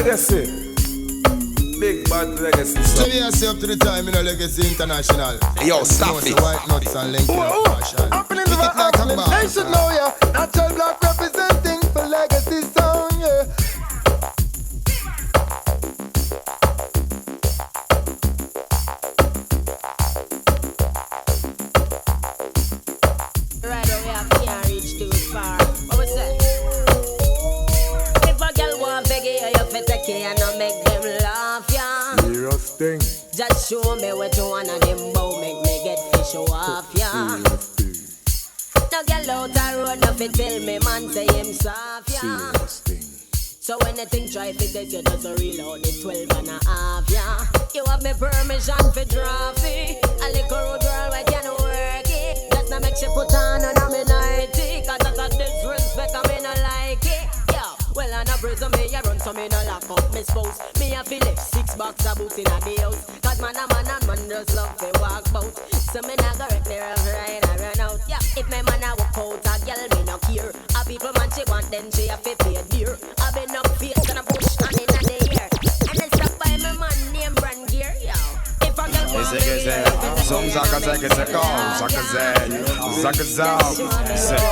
Legacy. Big bad legacy. So we are up to the time in a Legacy International. Yo, Djsaffie. White nuts and link. Happening in the they should know ya. Natural Black representing for Legacy sound, yeah. Right away, I can't reach too far. What was that? If a girl want beg you, you fit take care and not make them laugh, yeah. Serious thing. Just show me what you want and them bow make me get to show off, yeah. No girl out the road, no fit tell me man say him soft, yeah. So when the thing try fit this, you just reload it 12 and a half, yeah. You have me permission for Djsaffie. A little road girl, why can't work it? Just to make she put on and I'm in 90. Cause that's a disrespect, I mean I like it. Yeah, well I no prison me, I run so me no lock up me spouse. Me a feel left 6 box of boots in a the house. Cause man and man just love to walk bout. So me not go right there and run out. Yeah, if my man a walk out, a girl me no care. A people man she want then she a fit pay dear. I been up face and a bush and in the air. And then stop by my man name brand gear, yo. If a girl want me, Som zaka zaka zaka zaka zaka zaka.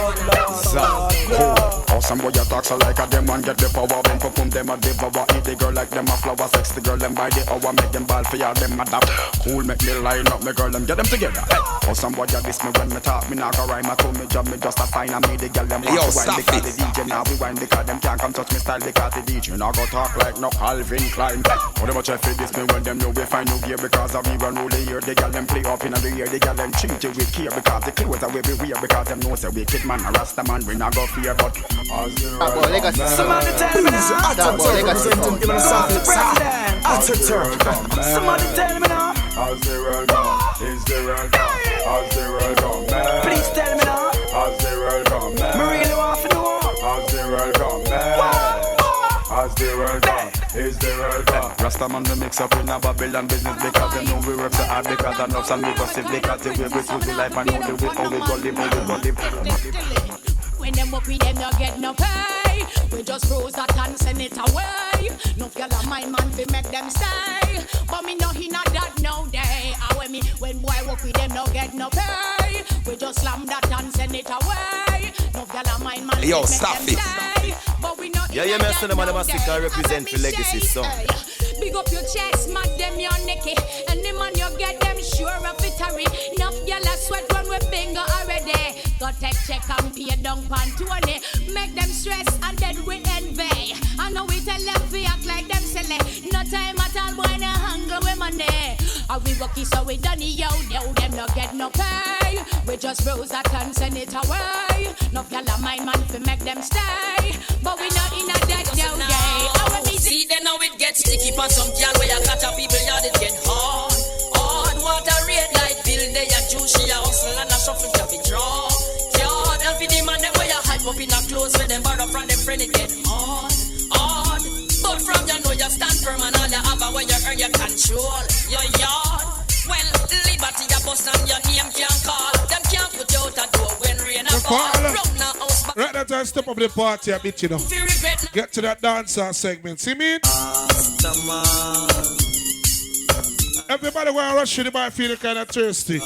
Oh, some boy you talk so like a them one get the power. Then perform them a devour. Eat the girl like them a flower. Sex the girl them by the hour. Make them ball for ya them a dap. Cool make me line up me girl them get them together. Oh, some boy you diss me when me talk. Me not go rhyme. I told me job me just a sign. I made the girl them want to wine because the DJ now we wine because them can't come touch me style because the DJ now go talk like no Calvin Klein. Whatever try for this me when them know we find new gear because of we run all the year. The girl them play up in the year. The girl them treat you with care because the clothes are we wear because them know say wicked man a rasta man we not go fear but somebody tell me now. Somebody tell me now. How's the world gone? Is the world gone? How's the world gone, man? Please tell me now. How's the world gone, man? Me really want to know. How's the world gone, man? How's the world gone? Is the world gone? Rasta man we mix up in a Babylon business because them know we work so hard because I know some people sit because the way we through the life and know the way how we go live, how we go live. When them up with them, you get no pay. We just froze that and send it away. No girl of mine man fi make them stay. But me no he not that no day. When boy walk with them, no get no pay. We just slam that and send it away. No girl of mine man Yo, fi make them Djsaffie. stay. But we not Yeah, me say them a stick and represent for Legacy song. Big up your chest, mad them your necky. And the man you get them sure of it hurry. Enough gyal a sweat when we bingo already. Go take check and pay down pan 20. Make them stress and then we envy. I know we tell them we act like them silly. No time at all when I hungry with money. Are we lucky so we done it yo. Them no get no pay. We just rose that and send it away. No gyal a mind man fi make them stay. But we not in a dead no day. See then now it gets sticky for some girl where you got a people yard it get hard. Hard water red light bill they a juice she a hustle and a shuffle to be draw. Yard and for the man them where you hype up in a clothes where them borrow from them friend it get hard. Hard. But from you know you stand firm and all you have and when you earn you control your yard. Well, liberty you bust and your name can't call. Them can't put you out a door when rain a fall. Right now time step up the party a bit, you know. Get to that dancer segment. See me? Everybody want to rush to the bar, feel kind of thirsty.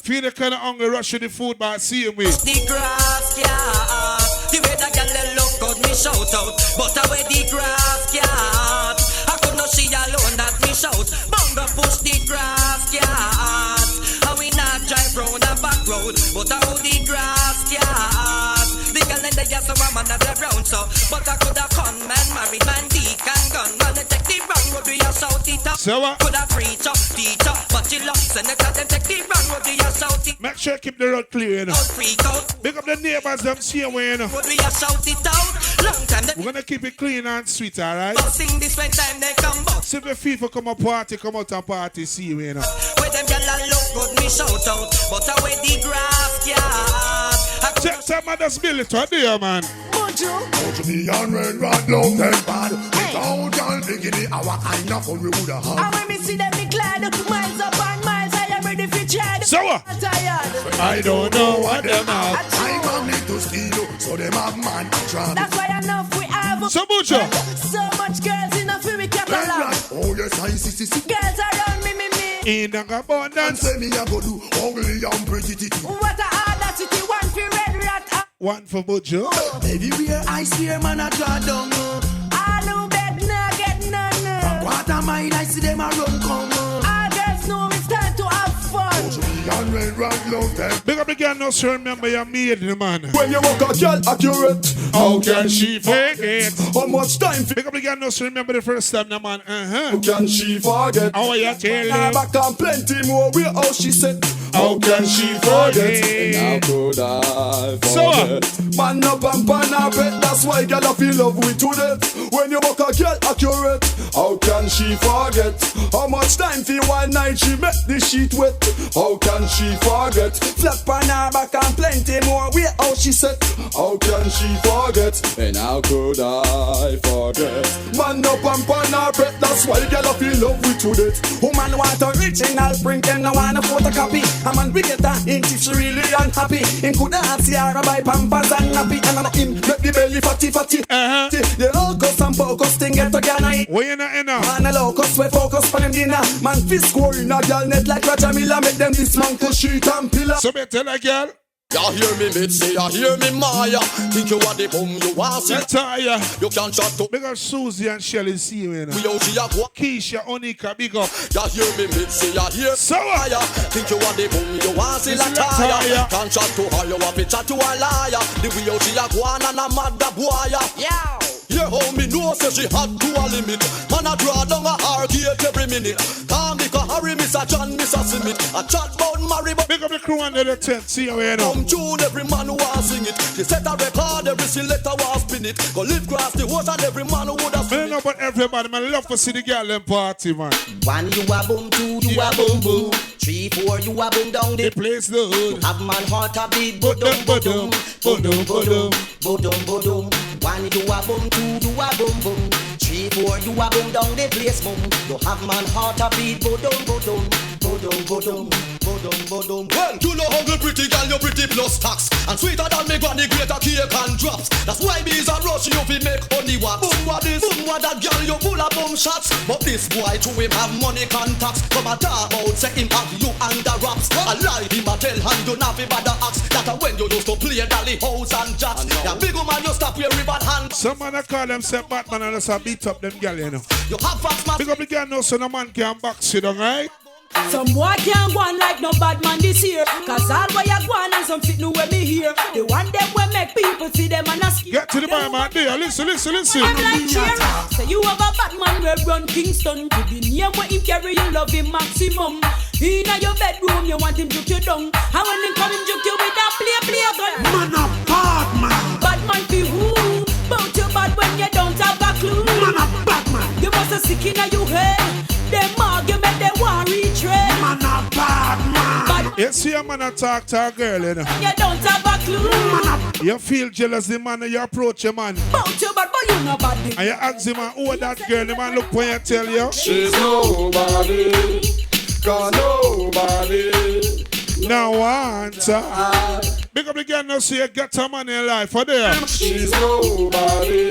Feel kind of hungry, rush to the food bar, see you me. The grass, yeah. The way that girl look out, me shout out. But away the grass, yeah. I could not see alone that me shout. Bunga push the grass, yeah. And we not drive round the back road. But how the grass, yeah. The girl in the yes, so I'm another round, so. But I could have come man, married man, deacon, gun. Man, take the wrong road, we a shout it up. So what? Could have preach up, teacher. But you love, send it out, them take the wrong road, we a shout it. Make sure you keep the road clear, you know. Freak out. Big up the neighbors, them see you, you know. Would we a shout it out? Long time we're gonna keep it clean and sweet, alright? Sing this when time they come back. See if FIFA come up party, come out and party, see you, you know. Where them gyal look good, me shout out. But away the grass, yeah. Check some mother's military there, man. Put me on red rod, long and bad. Without y'all bikini, our kind of fun we woulda had. And when me see them, me glad. Miles up and miles, I am ready for tread. So what? I don't know what them have. I want me to steal, so them have man to trap. That's why enough we have. love. So Bujo. So much girls in a free catalog. Oh yes, I see. Girls around me. In an abundance. Say me a go do ugly and pretty titty. What a audacity, one for red rat. One for Bujo. Everywhere I swear man a draw down. All who beg no get none. What am I see them a run come. All girls know it's time to have fun. And when rock love them. Big up again, no sir, remember you're maiden, man. When you walk a girl accurate, How can she fake it? how much time Big up again, no sir, remember the first time, the man. how can she forget? How are you Now telling? back and plenty more we how she said. How can she forget? How could I So, forget? Man up and pan a bet, that's why girl I feel love with to death. When you walk a girl accurate, how can she forget? How much time for one night she make the sheet wet? How can she forget? Flap on her back and plenty more we how she said. How can she forget? And how could I forget? Man up and pan a bet, that's why girl I feel love with to death. Woman want original print, them no want a photocopy. A man we get her in if she really unhappy. Him coulda ask her buy pampers and nappy. And him make the belly fatty. The locust and focus thing get together. where you not in now? Man a locust we focus on him dinner. Man fist scoring a girl net like Roger Miller. Make them dismantle sheet and pillar. So, me tell a girl, You hear me Mitzi, you hear me Maya. Think you are the bum, you want I it. tell ya. You can't shut up. Big up Susie and Shelly, see you in. We out here walk. Keisha, Onika, big up. You hear me Mitzi, you hear So, Maya. Think you are the bum, you want it like tire. Can't chat to her, you want to chat to a liar. The way out here go on and a mad da boy. Yeah. Yeah, how me know say she had to a limit. Man a draw down a hard gate every minute. Can't make a hurry, Mr. John, Mr. Simit. A chat bout marry, but big up the crew under the tent, see you in. come June, every man who want sing it. They set a record, every selector want spin it. Go live across the ocean, every man who would have I seen don't know it. about everybody, man. I love to see the girl in party, man. One you a boom, two you a boom boom, 3, 4 you a boom down They the. place the hood. Have man heart a beat, Bodum, bodum, bodum, bodum. bodum. One you a boom, two you a boom boom, 3, 4 you a boom down the place boom. You have man heart a beat, bodum. Well, you know how the pretty girl, you pretty plus tax. And sweeter than me granny, greater cake and drops. That's why bees and rush you fi make honey wax. Boom what this, boom what that girl, you full of boom shots. But this boy to him have money contacts. Come a talk about say him have you under wraps. A lie him a tell and you not fi bother axe. That a when you used to play dolly house and jacks. Ya big woman you stop your ribbon hand. Some man that call themselves Batman and just a beat up them girl, you know. You have facts man. Big up the girl now so no man can box you down, right? Some boy can't go on like no bad man this year. Cause all boy a go on and some fit new when me here. The one them will make people see them and a skip. Get to the bar, man. There, listen. I'm like cheer. Say you have a bad man where run Kingston. To the name where him carry you love him maximum. Inna your bedroom you want him juke you down. And when him come him juke you with that play gun. Man a bad man. Bad man fi who? Bout you bad when you don't have a clue. Man a bad man. You must a sick inna your head. Them argument they want retread. Man a bad man. Bad You see a man a talk to a girl, you know. you don't have a clue. You feel jealous the man and you approach a man. Bout you bad but you no bad. And you ask him, who that girl? The man look when you tell you. She's nobody, cause nobody. Now want her. Big up the girl now see you get a man in life for there. She's nobody,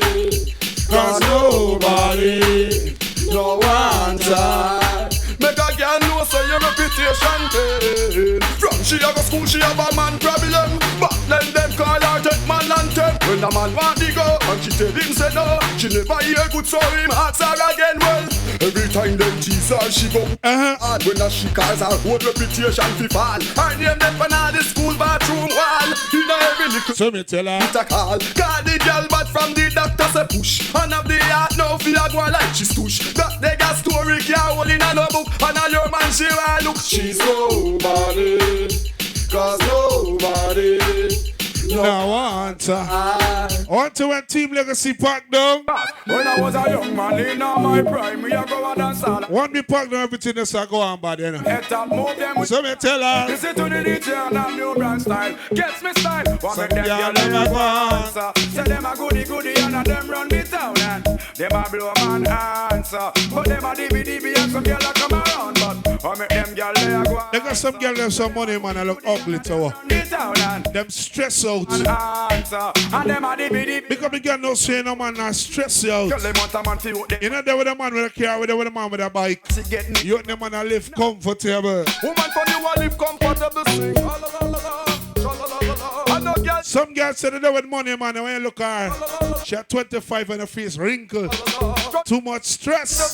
cause nobody. No one time. Make a girl know say your reputation dead. From she a go school, she have a man problem. But then them call her take man and take. When a man want to go and she tell him say no, she never hear good so him ask her again. Well, every time them tease her she go hard. When a she calls her whole reputation fi fall. Her name them for all the school bathroom wall. In every little So me tell her. it a call. Call the girl but from the doctor say push. And of the heart now feel a go like she stush. That they got story can't hold in a no book. And all your man she want look. She's nobody, cause nobody. Now want her. I want to when Team Legacy pack down. When I was a young man in my prime, we a go and dance all. Want me pack down everything that's a go on bad, you know. Head up, move them with. So me tell her. Listen to the DJ and that new brand style. Gets me style. Want Some me them girl girl never never want. answer. Say them a goody and them run me town and them a blow man answer. But them a DB and some girl a come around. But I make them girl they a go want. They got some girls have some money, man. I look ugly to her. Them stress out. And them are the biddy. Because the girl no say no man not stress you out. Girl, they want a man to you. You know there with a man with a car, with a man with a bike. You want the man to live comfortable. Woman from you want live comfortable. Sing. Some girls say they with money, man. When you look at her, she had 25 and her face wrinkle. Too much stress.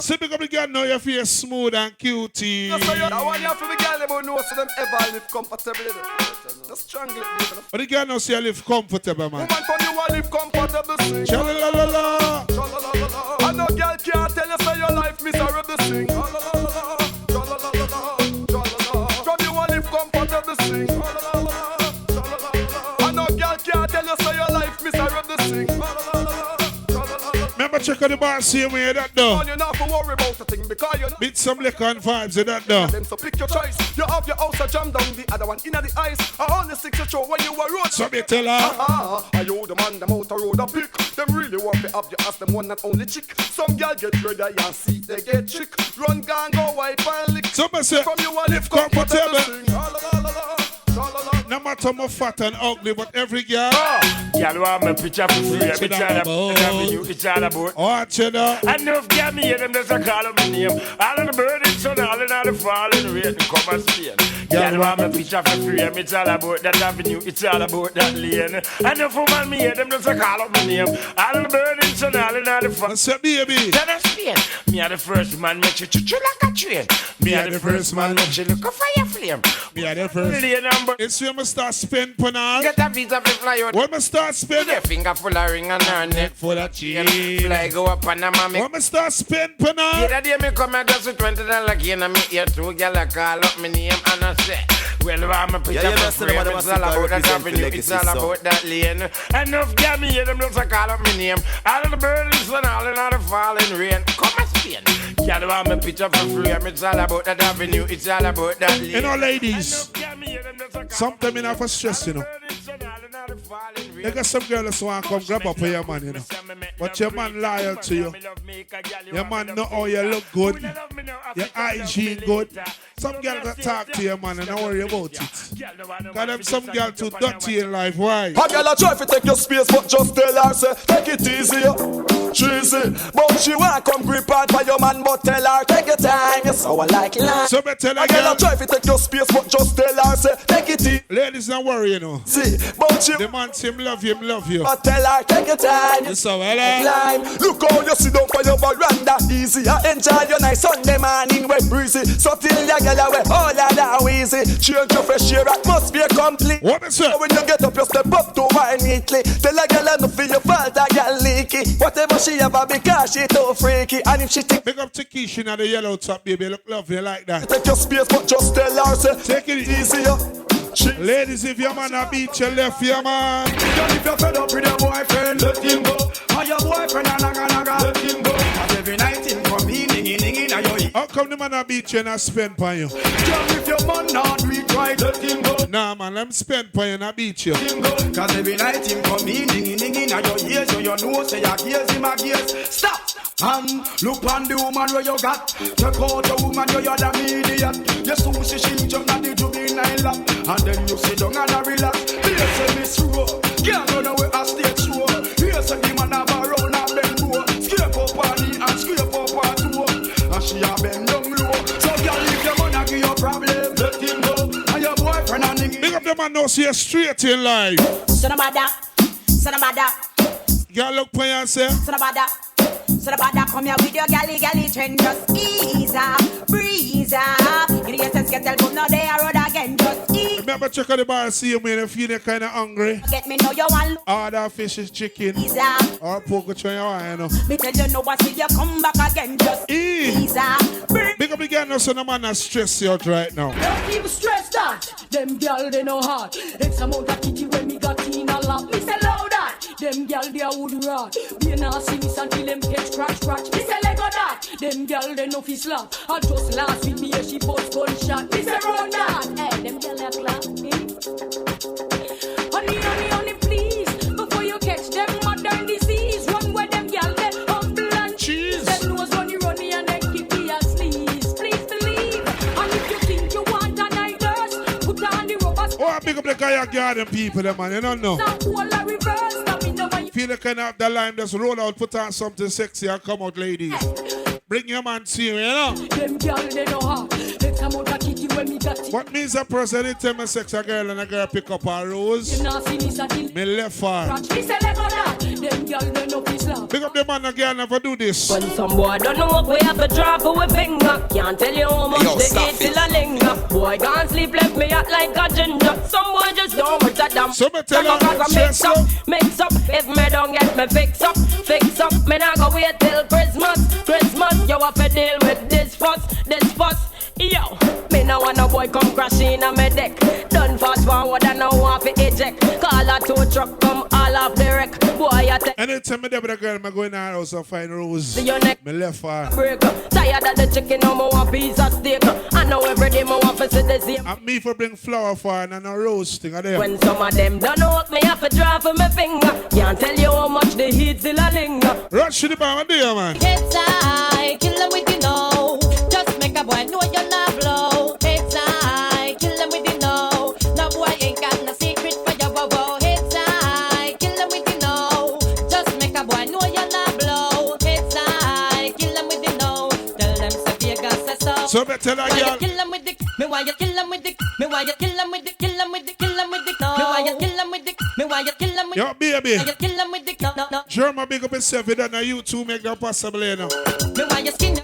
See, because the girl know your face smooth and cutie. That's why you have to be girl, they won't know so them ever live comfortably. Just strangle it. But the girl know say you live comfortable, man. Woman from you want live comfortable. Sing. Cha-la-la-la-la. And no girl can't tell you say your life miserable. Sing. From you want live comfortable. Sing. Remember check out the bar, see me that though. You're not to worry about a thing because you're not. Beat some liquor and vibes in that though. So pick your choice. You have your house, a jam down the other one in the ice. I only 6 show when you were road. So me tell her. I you the man, them out the road a pick. Them really want to have you ask them one not only chick. Some girl get ready and see they get chick. Run gang go wipe and lick. So me say, from you a live comfortable. No matter how fat and ugly, but every girl. Girl want me picture for free. Every child it's all about. Oh, cheddar. I know if girl me hear them, just a call up my name. All of the birds, sun, all in the falling rain, come and Spain. Girl want me picture for free. It's all about that avenue. It's all about that lane. I know for man me hear them, just a call up my name. All of the birds, sun, all in the falling. Say baby. Then I Spain. Me are the first man make you chuchu like a train. Me are the first man make you look a fire flame. Me are the first. It's when I start spin panel. Get a visa for fly out. When I start spin. Your finger full of ring and her neck full of chain. Fly go up on a mommy. When I start spin panel. The other day me come and just with $20 again and me hear 2 girl a call up my name and I say, well, I'm a picture for frame. It's all about that avenue. It's all about that lane. Enough girl me hear them just a call up my name. All of the birds and all in all the falling rain. Come and Spain. Girl want me picture for frame. It's all about that avenue. It's all about that lane. You know, ladies, sometimes you have to stress, you know. You got some girls who want to come grab up for your man, you know. But your man loyal to you. Your man know how you look good. Your hygiene good. Some girls that talk to your man and don't worry about it. Got them some girls too dirty in life. Why? A girl a try to take your space, but just tell her, say, take it easy, cheesy. But she want come grip on for your man, but tell her, take your time, you so I like life. So me tell her, a girl a try to take your space, but just tell her, say, take it easy. Ladies, don't worry, you know. See, but she the man say him love you. But tell her, take your time, you so well, look how you sit down for your veranda, easy. Enjoy your nice Sunday morning, wet breezy. So till your girl away, all of that easy. Change your fresh air, atmosphere complete. What is it? When you get up, you step up to wine neatly. Tell a girl enough for your fault, a girl leaky. Whatever she ever because she too freaky. And if she take big up to Keisha and the yellow top, baby, look lovely like that. Take your space, but just tell her, say, take it easy. Ladies, if your man a beat you left your man. Girl, if you're fed up with your boyfriend, let him go. And your boyfriend a naga, let him go. And every night him come in, dinging on your ear. How come the man a beat you and I spend on you? Girl, if your man not do it right, let him go. Nah, man, let him spend on you and I beat you. Let him go. Cause every night him come in, dinging on your ears. So you know, say your gears, him a gears. Stop! Look on the woman where you got. Check out the woman where you're the idiot. You so she jump at the juvenile lap. And then you sit down and relax. Here's a miss row. Girl, you know where I stay true. Here's a the man have a round and bend low. Scrape up on me and scrape up on two. And she a bend down low. So girl, if your man a give you problem, let him go. And your boyfriend and nigga. Big up the man now see you straight in life. Son of a da. Girl, look for you and say. Son of a da. So the bad come here with your galley trend. Just ease up, breeze up. In your sense, get but now they are road again. Just ease. Remember, check out the bar, see you when you feel kind of hungry. Get me know you want. Order fish is chicken. Ease up. Or pork with your wine, you know. Me tell you no, but see you come back again. Just ease up. Big up again, no son of man, stress you out right now. Don't keep stressed out. Them girl they know hard. X amount of kitty when me got in a lot. Me say loud that. Them girl they a wood rot. We not see this until them catch scratch. Me say Lego that. Them girl they no fi slap. I just last with me she post gunshot. Me say run that. Hey, them girl they clap. Honey, please. Before you catch them modern disease, run where them girl they humble and cheese. Them nose runny and then keep me a sneeze. Please believe. And if you big up the kayak garden people, man. You don't know. Feel like kind of the line, just roll out, put on something sexy and come out, ladies. Bring your man to you, you know? Them girl, they know how. They come out a kitty when me got it. What means a person anytime I sex a girl and a girl pick up her rose? You know, see this a kill. Me left her. Me say level that. Them girl, they know peace love. Pick up the man and girl never do this. When some boy don't know what we have to draw for we finger. Can't tell you how much they eat till a linger. Boy can't sleep, left me out like a ginger. Some boy just don't want a damn. So me tell her, mix up. If me don't get me fix up. Me not go wait till Christmas. You have to deal with this fuss. Yo, me no want no boy come crashing on my deck. Done fast forward and no want to eject. Call a tow truck come all off the wreck. Boy, I take. Anytime me there with a girl, me go in her house and find rose. See your neck. Me left her. Break up. Tired of the chicken, no more want piece of steak. I know every day me want to see the same. And me for bring flour for her and a rose thing of them. When some of them don't know what me have to draw for my finger. Can't tell you how much the heat still a linger. Rush to the bar, dear man. It's I kill them with you know. Just make a boy know you're not blow. It's I kill them with you know. No boy ain't got no secret for your woe. It's I kill them with you know. Just make a boy know you're not blow. It's I kill them with you know. Tell them Vegas says so. So better tell her, girl. Kill them with the. Me why you kill them with the. Me why you kill them with the. Kill them with the. Kill them with the. Me why you kill them with the. Me why you kill them with the. Yo, baby. You kill them with the. No. German, big up yourself. You don't know you two make that possible, you know.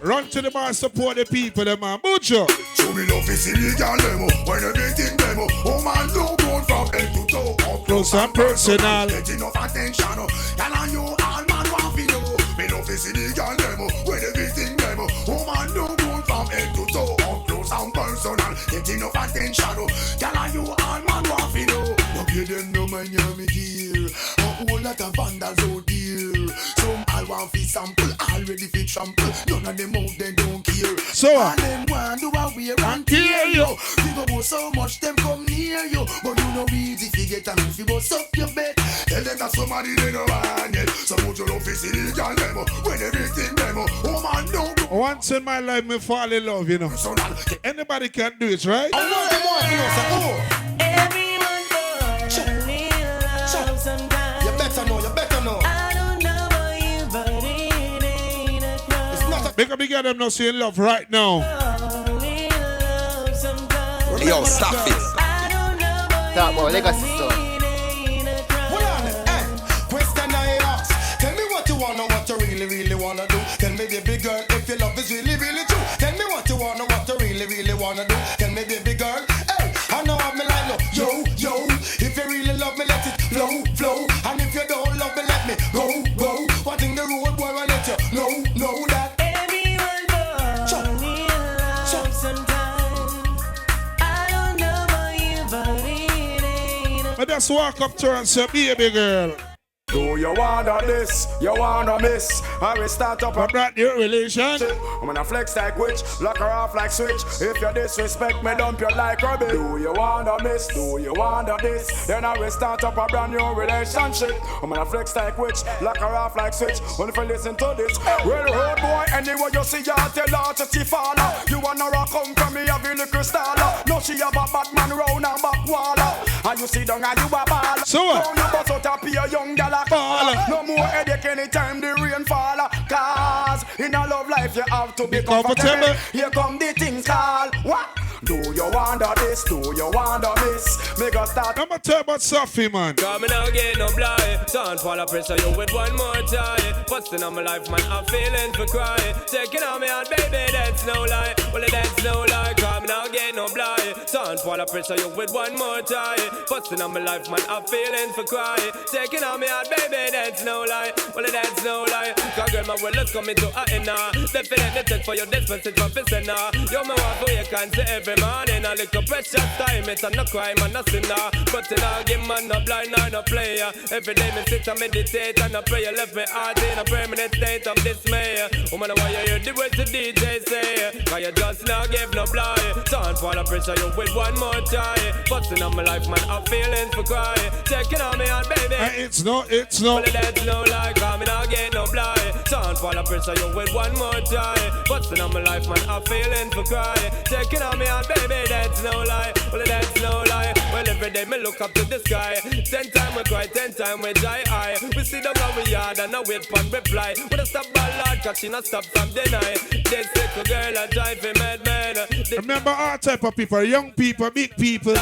Run to the bar, support the people, them man. Mucho. Show me love is illegal, demo. When everything demo. Oh man, don't go from head to toe. Close and personal. Get enough attention. And I know all man want to know. Me love is illegal, demo. When everything demo. Oh man, don't go from head to toe. Close and personal. Get enough attention. And I know all man want to know. No give them no man, you me dear. A whole lot of vandals out there. Some all want fi sample, already fi trample. None of them out they don't care. So all them want do a wear and tear you. Think about so much them come near you, but you know easy fi get and if you bust up your bed. Tell them that somebody they no want it. So put your love is illegal demo. When everything demo, oh man don't go. Once in my life me fall in love, you know. Anybody can do it, right? I know them want you know so oh. Everyone goes love sometimes. You better know. I don't know about you, but it ain't a crime. It's not a Make a big girl them not saying love right now. Yo, Djsaffie. Talk about legacy stuff. Hold on, question I ask. Tell me what you wanna, what you really wanna do. Tell me, baby girl, if your love is really true. Tell me what you wanna, what you really wanna do. Tell me, baby girl, hey, I know I'm like no. Yo, if you really love me, let it flow. And if you don't love me, let me go. What in the road, boy, I let you know that. Everyone goes love sometimes. I don't know about you, but it ain't a But just walk up to her and say, baby girl. Do you wanna this? You wanna miss? I will start up I'm not your relation. I'm gonna flex like witch, lock her off like switch. If you disrespect me, dump you like rubbish. Do you wanna miss? Do you wanna this? Then I will start up a brand new relationship. I'm gonna flex like witch, lock her off like switch. When if you listen to this, well, road boy, anyway you see her, tell her to see father. You wanna rock home from me, have a little star. No, she have a bad man round her back wall. And you see down and you a ball. So what? Down you bust out a your young gal. No more headache anytime the rain fall. Cause in a love life you have to be comfortable. Here come the things called what? Do you wonder this? Do you wonder this? Make us start. I'm gonna tell about Djsaffie, man. Coming out again, no blind. Don't fall a pressure you with one more time. Busting on my life, man, I'm feeling for crying. Taking on me out, baby, that's no lie. Well, that's no lie. Coming out again, no blind. Don't fall a pressure you with one more time. Busting on my life, man, I'm feeling for crying. Taking on me out, baby, that's no lie. Well, that's no lie. Cause girl, my world is coming to a end now. Definitely take for your distance, it's for fishing now. You're my wife, who you can't say every morning. A little precious time, it's a no crime and no sinner. But in all game, man, no blind or no player. Every day, me sit and meditate and I pray. You left me heart in a permanent state of dismay. Woman, why you hear the words the DJ say? Cause you just now give no blind. Don't fall a pressure you with one more time. Busting on my life, man, I'm feeling for crying. Taking on me out, baby. It's no. Well, that's no lie, coming out again, no blind. Don't fall a pressure you with one more time. Busting on my life, man, I'm feeling for crying. Taking on me out, baby, that's no lie. Well, that's no lie. Well, Well, every day me look up to the sky. 10 times we cry, 10 times we die high. We sit down on we yard and I wait for reply. We don't stop by Lord, cause she not stop from deny. They say to girl and try for madman. Remember all type of people, young people, big people,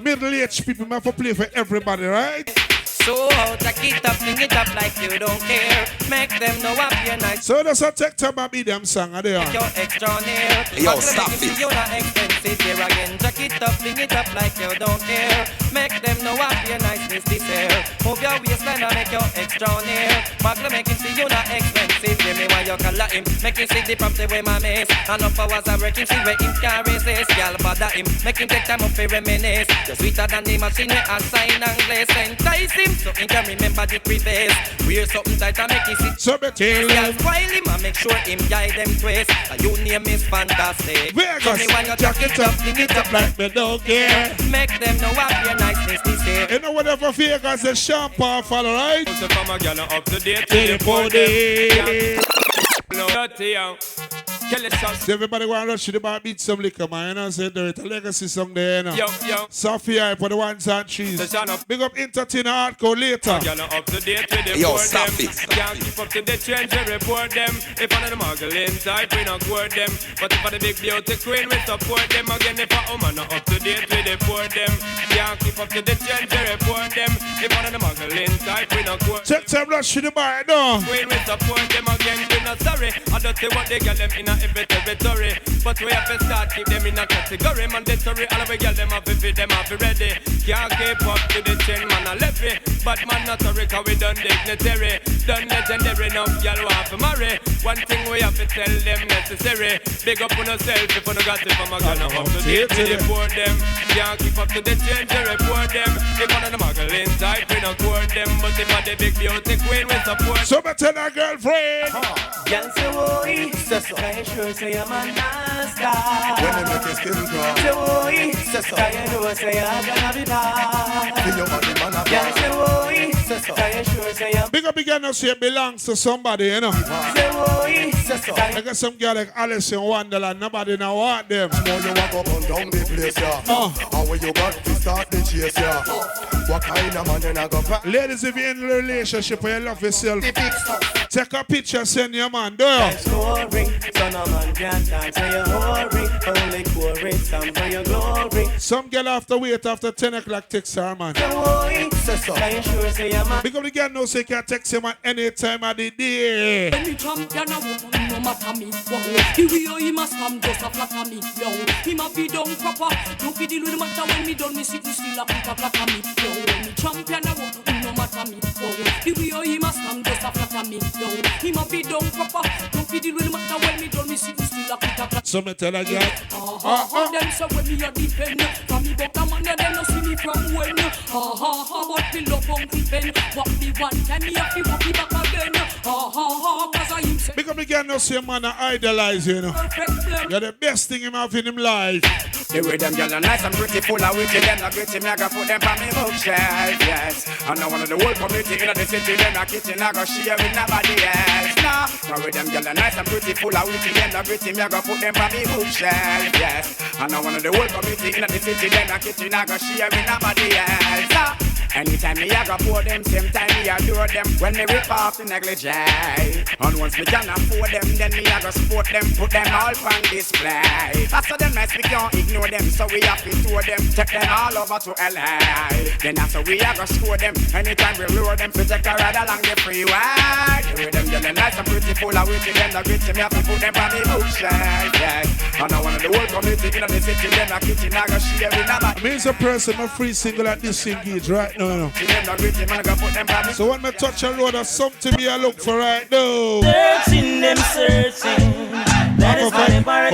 middle-aged people, man, for play for everybody, right? So take it up, bring it up like you don't care. Make them know up your night. So that's a take time to be them song, are they on? You're extra near. Yo, Djsaffie. You're not expensive here again. Take it up, bring it up like you don't care. Make them know up your niceness this year. Move your waistline and make you extra near. Magla make him see you not expensive. Give me why you call him. Make him see the property where my miss. Enough hours I work him, see where him can resist. Y'all bother him. Make him take time up for reminisce. You're sweeter than the machine where I sign and glaze. Entice him. So he can remember the preface. Wear something tight and make it sit. So me tell him. While him and make sure him guide them twist. Your name is fantastic. Vegas, me when you jack it up, bring it up like me don't care. Make them know what your niceness this year. You know whatever Vegas is champagne follow, right? So come a girl up to date to the body. No, dirty out. So everybody want to rush to the bar, beat some liquor, man. You know what I'm saying? There is a legacy song there, you know. Yo. Djsaffie for the ones and trees. Big up entertainer hardcore later. Up to date with the Yo, Djsaffie. Can't keep up to the trends, we report them. If one of the muggling type, we not court them. But if for the big beauty queen, we support them. Again, if a woman not up to date, we deport them. Can't keep up to the trends, we report them. If one of the muggling type, we not court them. Check time rush to the bar, no. Queen, we support them again, we not sorry. I don't see what they get them in every territory. But we have to start keep them in a category. Mandatory, all of we get them up if them up ready. Can't keep up to the chain, man, I left it. But man, not sorry, cause we done dignitary. Done legendary, now y'all want to marry. One thing we have to tell them necessary. Big up on yourself if you got it from a gun. Up to date, we report them. Can't keep up to the change, we report them. If one of the muggling type, we don't court them. But if one of the big beauty queen, we support. So me tell her girlfriend. Y'all say, boy, so I sure say I'm a nice guy. When they make his skin crawl. Say, boy, so I know say I'm gonna be bad. Y'all say, boy, so I sure say I'm. Big up again, no say it belongs to somebody, you know. Say, boy, so I got some girl like Alice in Wonderland, nobody now want them. More you walk up and down the place, yeah. And when you got to start the chase, yeah. What kind of man then I go back? Ladies, if you're in a relationship and you love yourself, take a picture, send your man, do you? Some girl have to wait after 10 o'clock text her, man. Because the girl knows they can text him at any time of the day. Any champion a woman, no matter me. The way he must come just a flatter me. Yo, he must be done proper. No fi deal with the matter when me done, me sit still a put a flatter me. Yo, any champion a woman, no matter me. The way he must come just a flatter me. Yo, he must be done proper. No fi deal with the matter when me done, me sit still a put a flatter. So me tell a girl. Them say when me a defend. From me buck a man, they no see me from when. But me love Uncle Ben. What me want, and me have to walk me back again. Cause I him say. Because me girl no see a man a idolize, you know. You're the best thing him have in him life. The way them girls are nice and pretty, full of witty, them not gritty, me I go put them on me bookshelf, yes. And now one of the whole community in the city, them not kitchen, I go share with nobody else, nah. Now with them girls are nice and pretty, full of witty, them not gritty, me I go put them on me bookshelf, yes. And now one of the whole community in the city, them not kitchen, I go share with nobody else, nah. Anytime me I go pour them, same time me adore them. When me rip off the negligee, and once me can afford them, then me I go support them, put them all on display. After them nice, we can't ignore them, so we have to tour them, take them all over to LA. Then after we I go score them, anytime we lure them, we take a ride along the freeway. With them getting nice and pretty, full of witty, them not gritty, me have to put them on the bookshelf, yes. And I want the whole community in the city, them not kitchen, I go share with nobody. Me is a person, a free single at this engage right now. So when me touch a road, there's something me I look for right now. Searching them, searching. That is my part.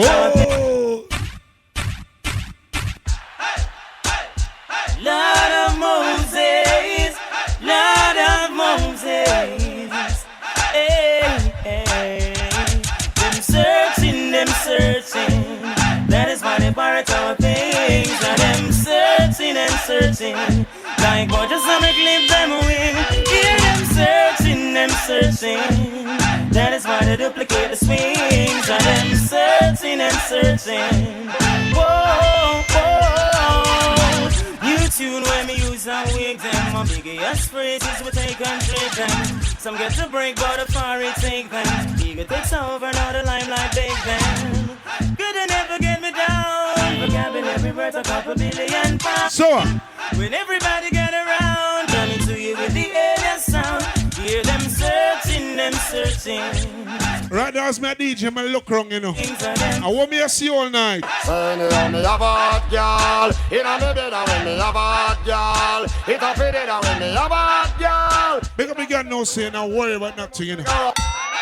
Lord of Moses, Lord of Moses. Hey, hey. Them searching. That is why they part our things. And them searching and searching. Like what just to make live them win. Hear them searching. That is why they duplicate the swings. And them searching and searching. Whoa, whoa. Our biggest phrases we take and treat them. Some get to break, but the far it take them. Ego takes over, now the limelight big them. Could they never get me down? Vocabulary worth a couple billion pounds. So when everybody get around, coming to you with the alien sound. Hear them searching, them searching. Right now, as my DJ, I look wrong, you know. I want me to see all night. Say me on me a bad girl. In a me bed when me a bad girl. It a fit it when me a bad girl. Big up the girl no saying I worry about nothing, you know.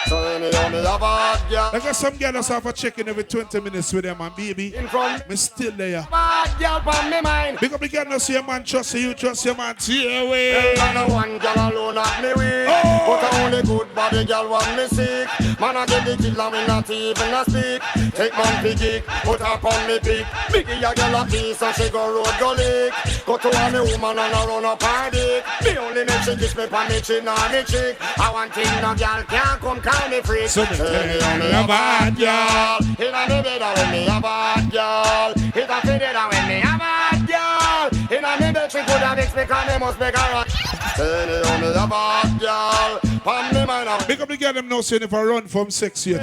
Say me on me a bad girl. I got some girls have a check-in every 20 minutes with them, and baby, in front, me still there. Bad girl from me mind. Big up the girl no say your man trust you, trust your man tear away. Well, no one girl alone at me weak. But only good body girl want me sick. Man I get the kill and we not even a speak. Take man piggy, put up on me pick. Biggie a girl a piece and she go road go lick. Go to a me woman and I run up her dick. Me only make she kiss me pa me chin and me cheek. I want thing no girl can't come call me freak. So me tell me a bad girl. In a me bed when me a bad girl. It a fit it when me a bad girl. In a me bed she could have mixed me cause me must make her rock. Tell me a bad girl. Pam me mind up. Big up the girl them now saying if I run from sex here.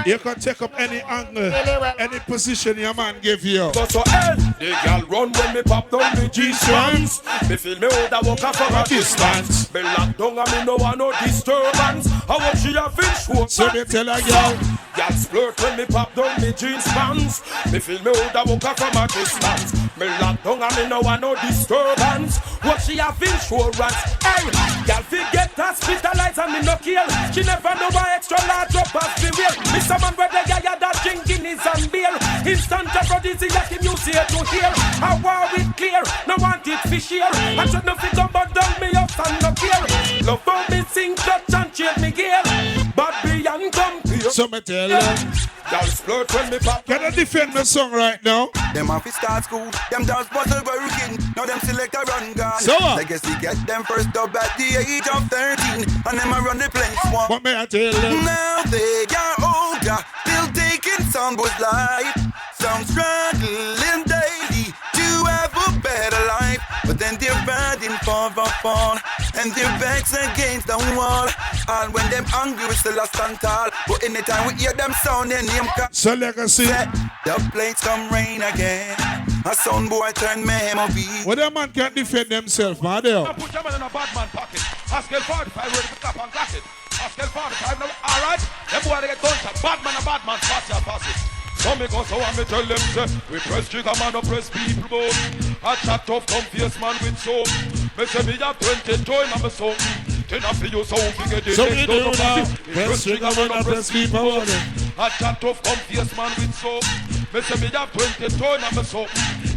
You can take up any angle, any position your man give you. So the girl run when me pop down the G-strands. Me feel me hold a walk up from a distance. Me lock down and me no want no disturbance. How much she have been show? So me tell a girl, girl splurt when me pop down the jeans pants. Me feel me hold a walk up from a distance. Me lock down and me no want no disturbance. What she have insurance? Hey, girl forget hospitalized and me no kill. She never know why extra large drop off the wheel. Mr. Man where the guy that drinking is and beer. Instant aphrodisiac him you see to hear. How war it clear, no want it fish here. I should not fit on but down me up and no care. Love for me sing touch and change me gear. But beyond compare. So me tell you, y'all splurt when me pop. Can I defend my song right now? Them off start school, them dance puzzle working. Now them select a run gun. So legacy get them first up at the age of 13. And them a run the place one. What may I tell them? Now they are older, still taking some boys' life. Some struggling daily to have a better life. But then they're riding for a fall. And their backs against the wall. And when them hungry we still a stand tall. But anytime we hear them sound their name so legacy. The plates come rain again. A sound boy turn memory. Well, that man can't defend themselves, man. Put your man in a bad man pocket. Haskell 45 ready to clap and clap it. Haskell 45 now, alright. Them boy they get gunshot. Bad man a bad man, pass your pass it. So me go so and me tell them say we press trigger man or press people bone. I chat tough come fierce man with soap. Me say me have 20 join on me soap. Then I feel you so figure this. So we do now. Press trigger man or press people bone. I chat tough come fierce man with soap. Me say me have 20 join on me soap.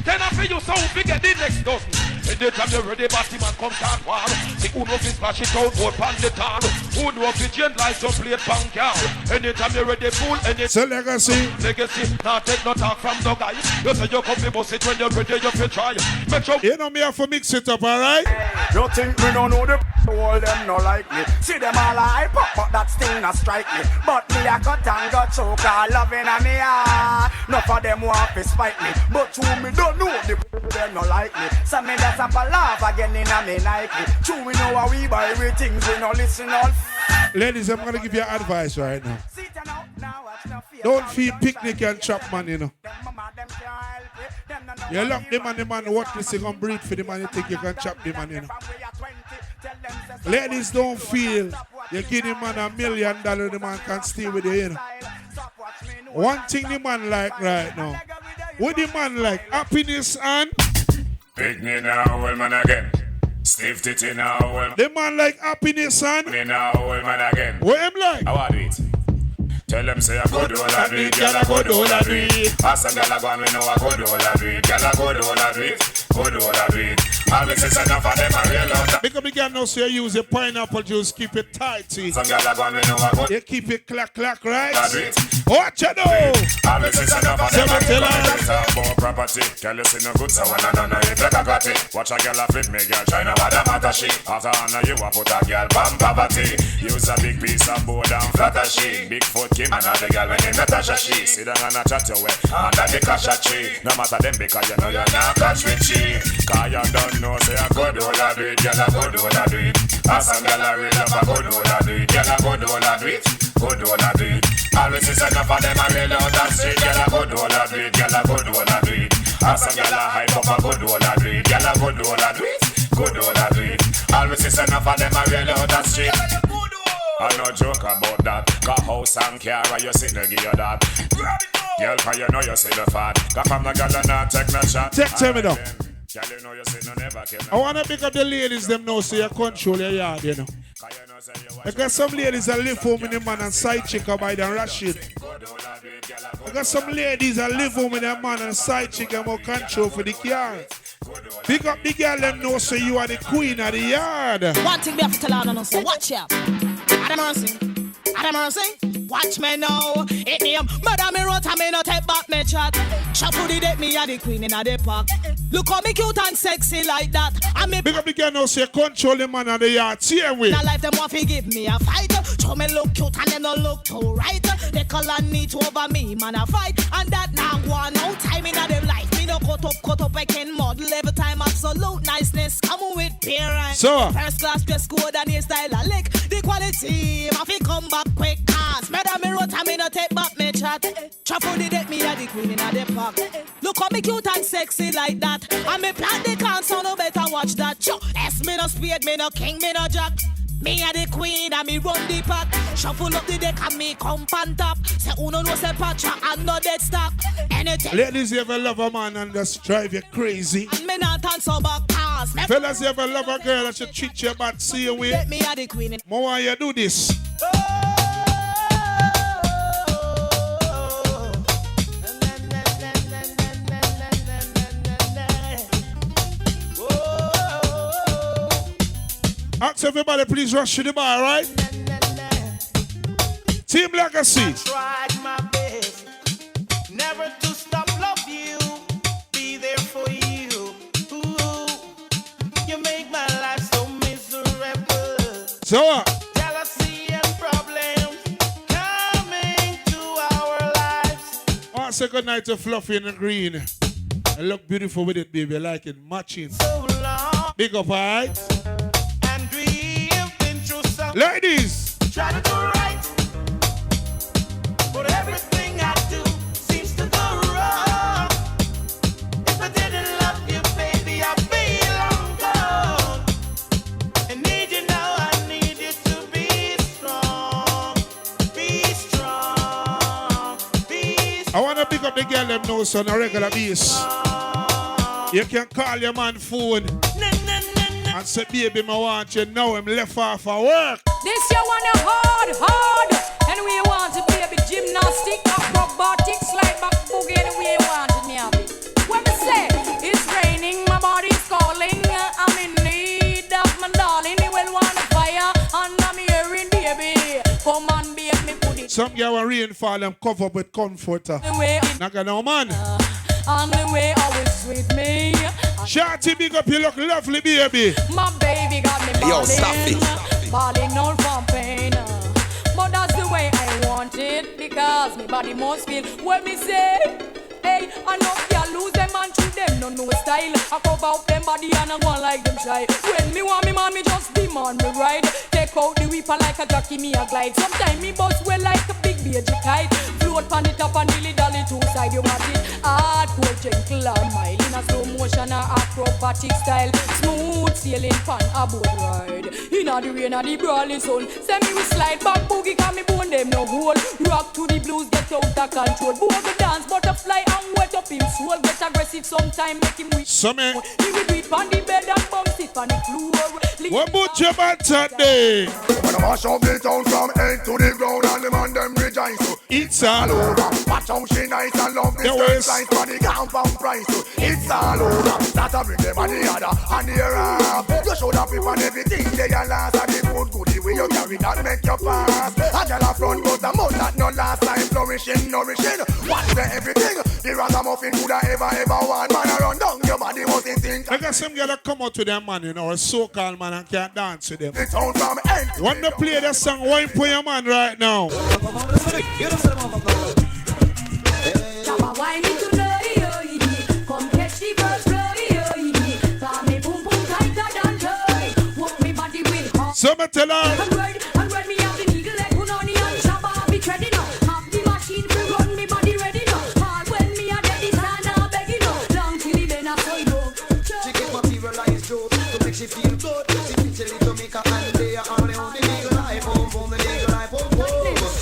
Then I feel you so figure the next dozen. Anytime you're ready, Batty man come start war. See who know if splash it out, vote pan the tar. Who know if it's lights up, plate bank car. Anytime you're ready, fool, anytime. So legacy. Legacy, now take no talk from no guy. You say you come to bust it when you're ready, you feel try. Make sure. You know me have to mix it up, alright? You think me don't know the all them no like me. See them all hype up, but that still not strike me. But me a cut and got choke, all loving a me ah. None of them want to spite me. But who me don't know the them no like me. So me that's a laugh again in a me Nike. True we know how we buy we things, we no listen all. Ladies, I'm gonna give you advice right now. Don't feel picnic and chop man, you know. You lock the man what this is gonna breathe for the man, you think you can chop the man, you know. Ladies, don't feel you give the man $1 million, the man can stay with you, you know. One thing the man like right now. What the man like? Happiness and pick me now, well man again. Stiff titty now, well. The man like happiness and me now, well man again. What him like? How are it? Tell them say I go do all I do it, girl I go do all I do it. Ask a girl I go and we know I go do all I do it, girl I go do all I do it, go do all I do it. All the sisters enough of them are real out. Because we can now say you use a pineapple juice, keep it tight, see. Some girl I go and we know I go. You keep it clack, right? I do it. What you know? All the sisters enough of them are real out. Talk about property, girl you see no good, so when I don't know if you got it. Watch a girl a fit me, girl try know what the matter she. After honor you a put a girl bam poverty. Use a big piece of board and flatter she. Big foot Kim and the girl when you Natasha she. Sit down and a chat your way under the cash tree. No matter them because you know you're not catch with she. it. Cause you don't know, say a good old a do it, girl a good old a do it. As a girl a real up a good old a do it, girl a good old a do it, good old a do it. Always is enough of them a real out that street, girl a good old a do it, girl a good old a do it. As a girl a hype up a good old a do it, girl a good old a do it, good old a do it. Always is enough of them a real out that street. I no joke about that. Got house and car, you sit there give you that. Girl, can you know you see the fat? Got from the girl and not take no shot. Tell me now. Girl, you know you see no never kill. I wanna pick up the ladies them now so you control your yard, you know. I got some ladies that live home in the man and side chick by the Rashid. I got some ladies that live home in the man and side chick and more control for the car. Pick up the girl them know so you are the queen of the yard. One thing we have to tell her, no, so watch out. Adam Mercy. Adam Mercy. Watch me now. It name murder me wrote and me no take back me chat. Shuffle the deck, me a the queen in a the park. Look how me cute and sexy like that. And me big up the girl now say control the man of the yard. See him with. in a life them want to give me a fight. Show me look cute and them no look too right. They call and need to over me man a fight. And that now one no time in a them life. Me no cut up I can model every time absolute niceness. Come with parents. So first class dress code and your style a lick. The quality my fi come back quick cause. Murder me wrote and me no take back me chat. Shuffle the deck, me a the queen in a the park. Look how me cute and sexy like that. And me plan the can so no better watch that. S me no spade, me no king, me no jack. Me a the queen and me run the pack. Shuffle up the deck and me come pan top. Say uno no say patcha and no dead stock. Anything. Ladies, you ever love a man and just drive you crazy? And me not turn so back cars. Fellas, you ever love a girl that should treat you bad, see you with? Let me a the queen. More why you do this? Ask everybody, please rush to the bar, right? Team Legacy. I tried my best never to stop love you, be there for you. Ooh, you make my life so miserable. So what? Jealousy and problems coming to our lives. I want to say good night to Fluffy in the green. I look beautiful with it, baby. I like it matching. So long. Big up, alright? Ladies, try to do right, but everything I do seems to go wrong. If I didn't love you, baby, I'd be long gone. I need you now, I need you to be strong, be strong, be strong. I want to pick up the girl them now on a regular basis. You can call your man phone and say, baby, I want you now. I'm left off for work. This you want a hard, and we want to be a bit gymnastic, acrobatic, slide back boogie, and we want it, me happy. When me say it's raining, my body's calling, I'm in need of my darling. He will want fire, and I'm hearing, baby, come on, baby, me put it. Some girl will rainfall and cover up with comforter. Not gonna man. On the way, always sweet me. Shawty, big up, you look lovely, baby. My baby got me balling, balling all from pain. But that's the way I want it, because my body must feel when me say, hey, I know you lose them and treat them no style. I cover up them body and I go like them shy. When me want me man, me just demand me ride. Take out the whipper like a jockey, me a glide. Sometimes me bust well like a big baby kite. Float pan it up and dilly dally two side. You want it hardcore, gentle and mild. In a slow motion or acrobatic style. Smooth sailing pan a boat ride. In a the rain or the brawling sun. Say me we slide back boogie, can me bone them no hole. Rock to the blues, get out of control. Boogie dance, butterfly and wet up him soul. Get aggressive sometime, make him weak. So me he will do it on the bed and bounce it on the floor. What about your man today? When I mash up the town from head to the ground and the man them rejoice. It's all over. Watch how she nice and love this girl size for the compound price. It's all over. That I bring them on the other and the around. You should have on everything they are last and the food good the way you carry that make you pass. A girl a front but the mouth that no last time flourishing, nourishing. What's the everything? The ragamuffin could have ever want. Man around down your body was in think. I got some girl that come out to them man, you know, a so-called man and can't dance with them. It's on from end. Want to play that song Wine for your man right now? Wine into come catch the first flow, me tell her. And when me have the eagle leg, punani and shabba be treading up. Have the machine to run me body ready now. Hard when me a dead, this and a begging now. Long till the bend a so low. She get materialized dope to make she feel good. She thinks she to make her and they are only on the legal life. Boom, boom, the legal life. Boom, boom.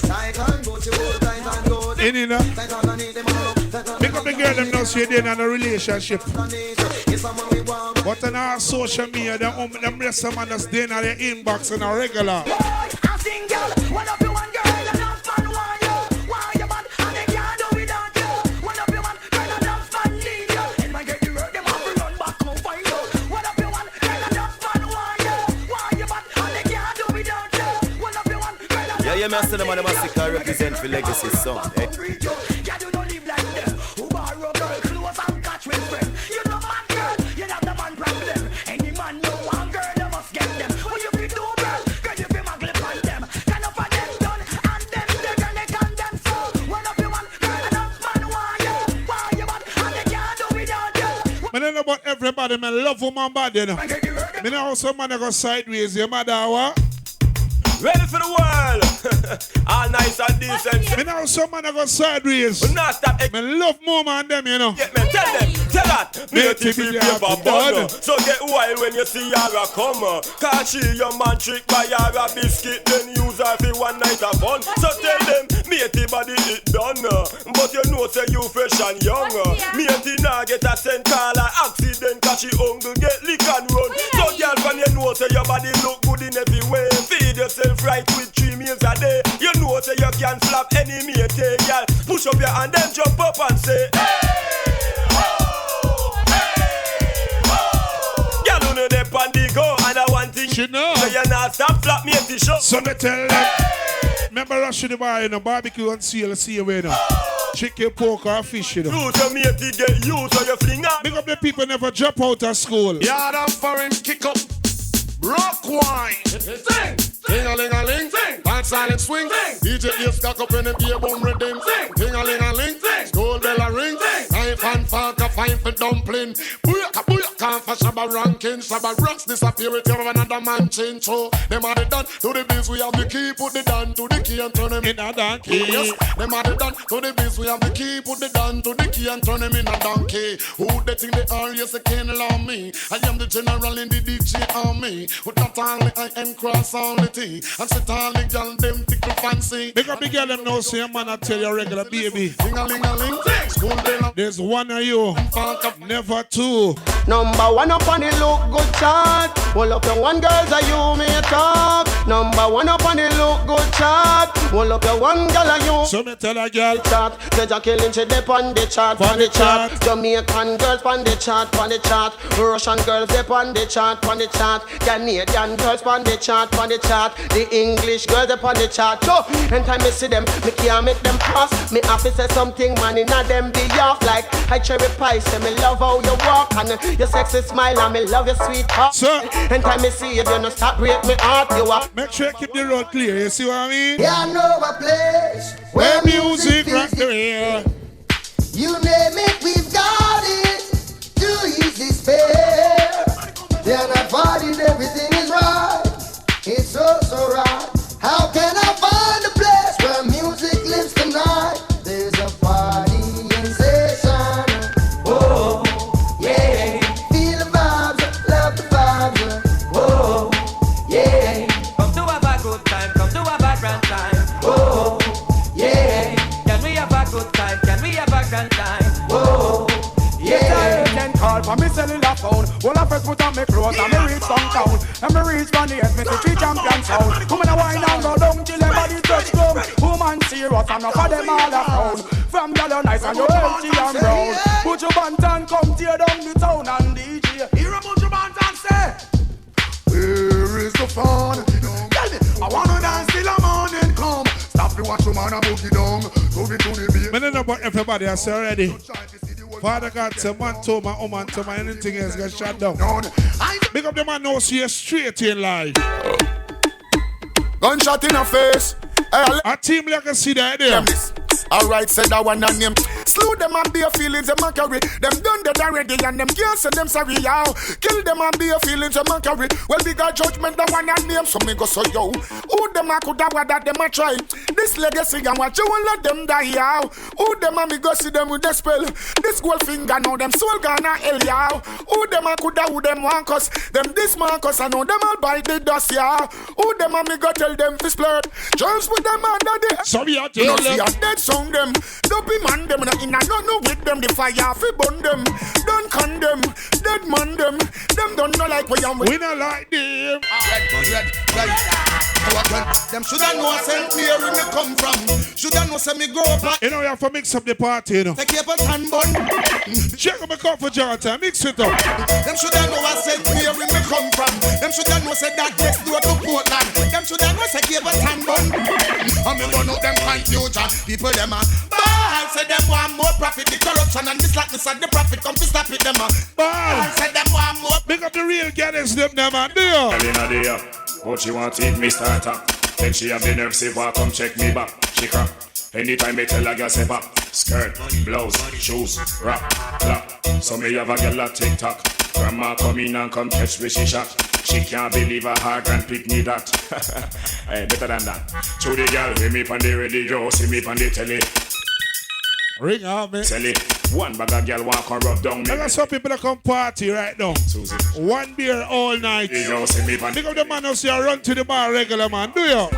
Tight and go, she hold tight and go. In it, make up the girl them know see they're in a relationship. But in our social media, them rest of man that's there in their inbox and a regular. I sing, girl, one up you one girl, enough man want you. Want you man, and they can't do without you. One up you one girl, enough man need you. And man get the work, them have to run back and find you. One up you one girl, enough man want you. Want you man, and they can't do without you. One up you one girl, enough man. Yeah, me say the man must represent for legacy song. Eh? Yeah, you don't live like them. Who borrow girl clothes and catch with friends. You know man girl, you have the man problem. Any man know one girl, you must get them. What you be do girl, girl you be maglet on them. Can up for them done, and them the girl they condemn so. One of you one girl enough man want you. Want you man, and they can't do without you. I don't know about everybody, man. Love woman bad, you know. I know also man that go sideways. Your mother what? Ready for the world. All nice and decent. I know some man that go sideways. But not stop. I love more man them, you know. Yeah, man, tell them, tell that. Me a TV paper bun. So get wild when you see Yara come. Cause she your man trick by Yara biscuit. Then use her for one night of fun. So tell them, me a body it done. But you know say you fresh and young. Me a nah get a cent call or accident. Cause she hungry get lick and run. So girl when you know say your body look good in every way. Feed yourself right with 3 meals a day. You know say you can slap any mate, girl. Push up your hand then jump up and say, hey, oh, hey, oh. Girl, you know they pan the go and I want thing. She know. So you not stop slap me at the show. So me tell them. Remember rush to the bar, you know, barbecue and seal, see you, you know. Chicken, pork or fish, you know. You so mate get you so you fling up. Big up the people never drop out of school. Yeah, that foreign kick up. Rock wine. Sing. Ting-a-ling-a-ling. Sing. Dance silent swing. Sing. DJ is stuck up in the beer bomb rhythm. Sing. Ting-a-ling-a-ling. Sing. School bell a ring. Sing. Knife and fork a fine for dumpling. Booyaka, booyaka for Shabba ranking. Shabba rocks disappear with you another man change. So them are the done to the biz. We have the key. Put the down to the key and turn him in a donkey. Yes. Them are the done to the biz. We have the key. Put the down to the key and turn him in a donkey. Who they think they are? Yes, they can't allow me. I am the general in the DJ army. With not only I am cross on the T. And sit all the girl them tickle fancy. Big up the girl them know say man I tell you regular baby. Ting-a-ling-a-ling. School bell. There's one of you. Never two. Number one up on the look good chart. Hold up your one girls are you may talk. Number one up on the look good chart. Hold up your one girl are you. So me tell a girl chart. Pleasure killing she dip on the chart. On the chart. Jamaican girls on the chart. On the chart. Russian girls dip on the chart. On the chart. Canadian girls on the chart. On the chart. The English girls dip on the chart. So anytime I see them, me can't make them pass. Me have to say something, man, in a them be off like I cherry pie. Say me love how you walk and your sexy smile and me love your sweet heart. So anytime I see you, you no stop break me heart. You are. Make sure you keep the road clear. You see what I mean? Yeah, I know a place where music rock the air. You name it, we've got it. Too easy spare. They're not fighting, everything is right. It's so right. How can I find a place where music lives tonight? There's a party in session. Oh, yeah. Feel the vibes, love the vibes. Oh, yeah. Come to have a good time, come to have a grand time. Oh, yeah. Can we have a good time, can we have a grand time? Oh, yeah. Then call for me cellular phone. Well, I first put on my clothes and me reach downtown. And me reach from the end, me see three champions sound. Come in a wine and go down till everybody touch ground. Woman serious and enough of them all around. From yellow nice and you healthy and brown. Put your band and come tear down the town and DJ. Hear a put your band and say, where is the fun? Tell me, I wanna dance till the morning come. Stop to watch your man a boogie down. Move it to the beat. I don't know about everybody else already. Father God, say man to my woman to my anything else get shut down. Big up the man now see you straight in life. Gunshot in her face. A team like a see that there. Alright, said that one and name. Slew them and bare feelings them and carry. Them done dead already and them can't send them sorry, yo. Kill them and bare feelings them and carry. Well, bigger judgment than one and name, so me go so yo. Who them a coulda what that them a try? This legacy and what you won't let them die, yo. Who them a me go see them with the spell? This gold finger now them soul gonna hell, yo. Who them a coulda who them want cause? Them this Marcus I know them all by the dust, yo. Who them a me go tell them to splurt? Just with them under the sorry, I tell them. See a dead song them. Don't be man them in a no with them the fire fi burn them. Don't condemn dead man them. Them don't know like we am. We not like them. Red. Them shoulda know St. Mary me come from. Shoulda know say me grow up. You know you have to mix up the party, you know. Take your hand bun. Check up a cup for Jonathan, mix it up. Them shoulda know where St. Mary me come from. Them shoulda know say that next door to Portland. Them shoulda know say give us hand bun. And me burn out them confusion. People them a ball. Say them want more profit. The corruption and the slackness and the profit come to stop it them a ball. Say them want more. Big up the real Guinness them man. There. But she want to eat me starter. Then she have the nerve say, "Why come check me back?" She crack. Anytime me tell a girl say pop. Skirt, blouse, shoes, rap, clap. So me have a girl a TikTok. Grandma come in and come catch me she shot. She can't believe her heart and pick me that. Hey, better than that. To the girl, hear me on the radio, see me on the telly. Ring out, man. Sell it. One bag of girl walk and rub down me. I got some people that come party right now. Susie. One beer all night. You know, see me Think of the man who say I run to the bar regular, man. Do you?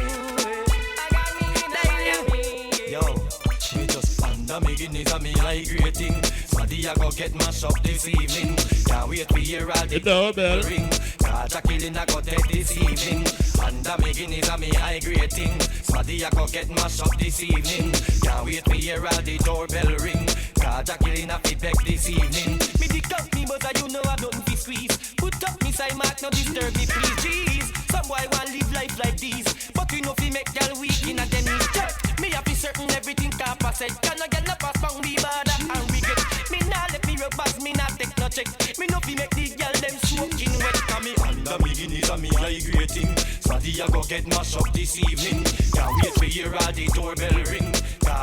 Yo, she just under me guineas and me like greeting. Somebody I go get mashed up this evening. Can't wait to hear all the ring. Cause a killing I go take this evening. Under me guineas and me high greeting. Somebody I go get mashed up this evening. Can't wait to hear all the doorbell ring. Cause a killing I fit back this evening. Me dick up me but you know I don't be squeeze. Put up me side mark, no disturb me please. Jeez, some boy want live life like this. But you know fi make girl weak in a them knees. Check, me have be certain everything can't pass it. Can I get no pass bang be bad and regret. Me nah let me rub bass, me nah take no check. Me no fi make the girl them soaking wet. Cause me under me guineas and me high greeting. Somebody I go get mashed up this evening. Can't wait to hear all the doorbell ring.